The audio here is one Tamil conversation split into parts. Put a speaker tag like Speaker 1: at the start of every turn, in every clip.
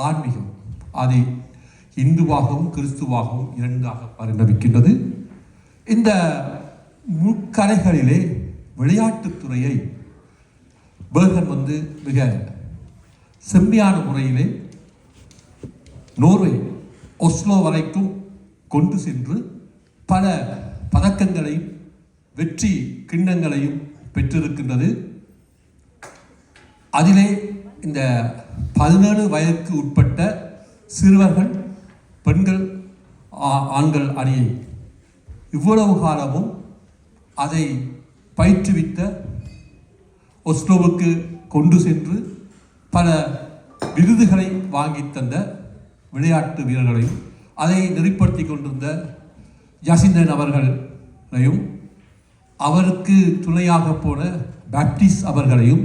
Speaker 1: ஆன்மீகம். அது இந்துவாகவும் கிறிஸ்துவாகவும் இரண்டாக பரிணமிக்கின்றது. இந்த முக்கலைகளிலே விளையாட்டுத்துறையை பேர்கன் மிக செம்மையான முறையிலே நோர்வே ஒஸ்லோ வரைக்கும் கொண்டு சென்று பல பதக்கங்களையும் வெற்றி கிண்ணங்களையும் பெற்றிருக்கின்றது. அதிலே இந்த 17 வயதுக்கு உட்பட்ட சிறுவர்கள், பெண்கள், ஆண்கள் அணியை இவ்வளவு காலமும் அதை பயிற்றுவித்த ஒஸ்லோவுக்கு கொண்டு சென்று பல விருதுகளை வாங்கி தந்த விளையாட்டு வீரர்களையும் அதை நெறிப்படுத்தி கொண்டிருந்த ஜசிந்தன் அவர்களையும் அவருக்கு துணையாக போன பேப்டிஸ் அவர்களையும்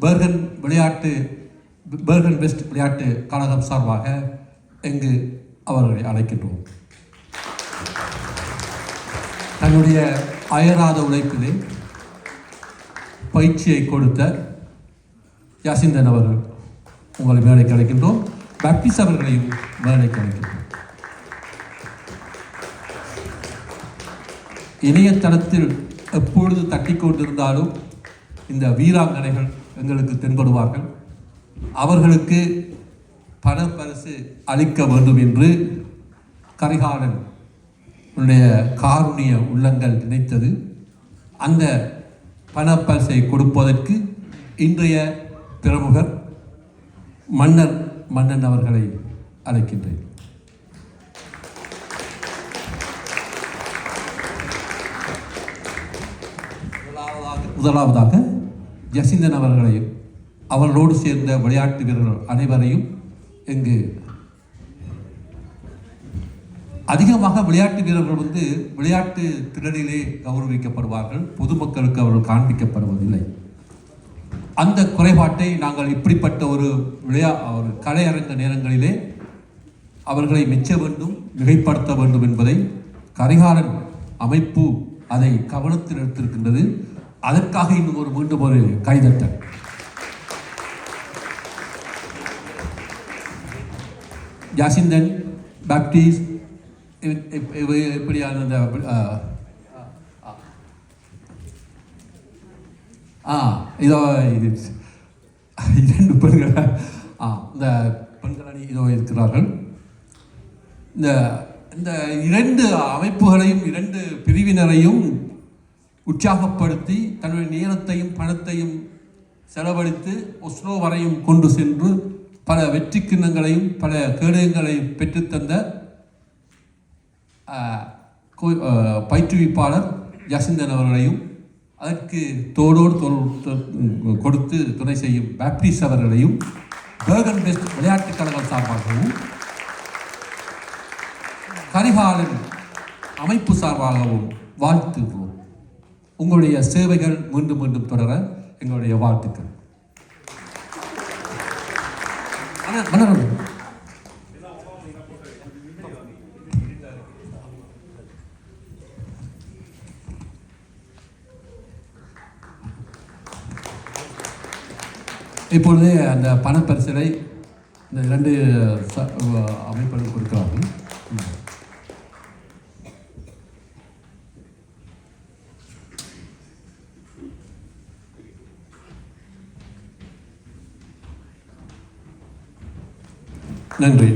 Speaker 1: பேர்கன் வெஸ்ட் விளையாட்டு கழகம் சார்பாக இங்கு அவர்களை அழைக்கின்றோம். தன்னுடைய அயராத உழைப்பிலே பயிற்சியை கொடுத்த ஜசிந்தன் அவர்கள் உங்களை மேடைக்கு அழைக்கின்றோம். பேப்டிஸ் அவர்களையும் மேடைக்கு அழைக்கின்றோம். இணையதளத்தில் எப்பொழுது தட்டி கொண்டிருந்தாலும் இந்த வீராங்கனைகள் எங்களுக்கு தென்படுவார்கள். அவர்களுக்கு பணப்பரிசு அளிக்க வேண்டும் என்று கரிகாலன் காருண்ய உள்ளங்கள் நினைத்தது. அந்த பணப்பரிசை கொடுப்பதற்கு இன்றைய பிரமுகர் மன்னன் அவர்களை அழைக்கின்றேன். முதலாவதாக ஜசிந்தன் அவர்களையும் அவர்களோடு சேர்ந்த விளையாட்டு வீரர்கள் அனைவரையும் இங்கு அதிகமாக விளையாட்டு வீரர்கள் விளையாட்டு திறனிலே கௌரவிக்கப்படுவார்கள். பொதுமக்களுக்கு அவர்கள் காண்பிக்கப்படுவதில்லை. அந்த குறைபாட்டை நாங்கள் இப்படிப்பட்ட ஒரு கலையரங்க நேரங்களிலே அவர்களை மெச்ச வேண்டும், மிகைப்படுத்த வேண்டும் என்பதை கரிகாலன் அமைப்பு அதை கவனத்தில் எடுத்திருக்கின்றது. அதற்காக மீண்டும் ஒரு கைதட்டல். ஜாசிந்தன், பேப்டிஸ் இப்படியான இதோ இரண்டு பெண்கள் இந்த பெண்கள் அணி இதோ இருக்கிறார்கள். இந்த இரண்டு அமைப்புகளையும் இரண்டு பிரிவினரையும் உற்சாகப்படுத்தி தன்னுடைய நேரத்தையும் பணத்தையும் செலவழித்து ஒஸ்லோ வரையும் கொண்டு சென்று பல வெற்றி கிண்ணங்களையும் பல கேடயங்களையும் பெற்றுத்தந்த பயிற்றுவிப்பாளர் ஜசிந்தன் அவர்களையும் அதற்கு தோளோடு கொடுத்து துணை செய்யும் பேப்டிஸ் அவர்களையும் பேர்கன் வெஸ்ட் விளையாட்டுக் கழகம் சார்பாகவும் கரிகாலன் அமைப்பு சார்பாகவும் வாழ்த்துகிறோம். உங்களுடைய சேவைகள் மீண்டும் மீண்டும் தொடர எங்களுடைய வாழ்த்துக்கள். இப்பொழுது அந்த பணப்பரிசலை இந்த இரண்டு அமைப்புகள் கொடுக்கிறார்கள். நன்றி.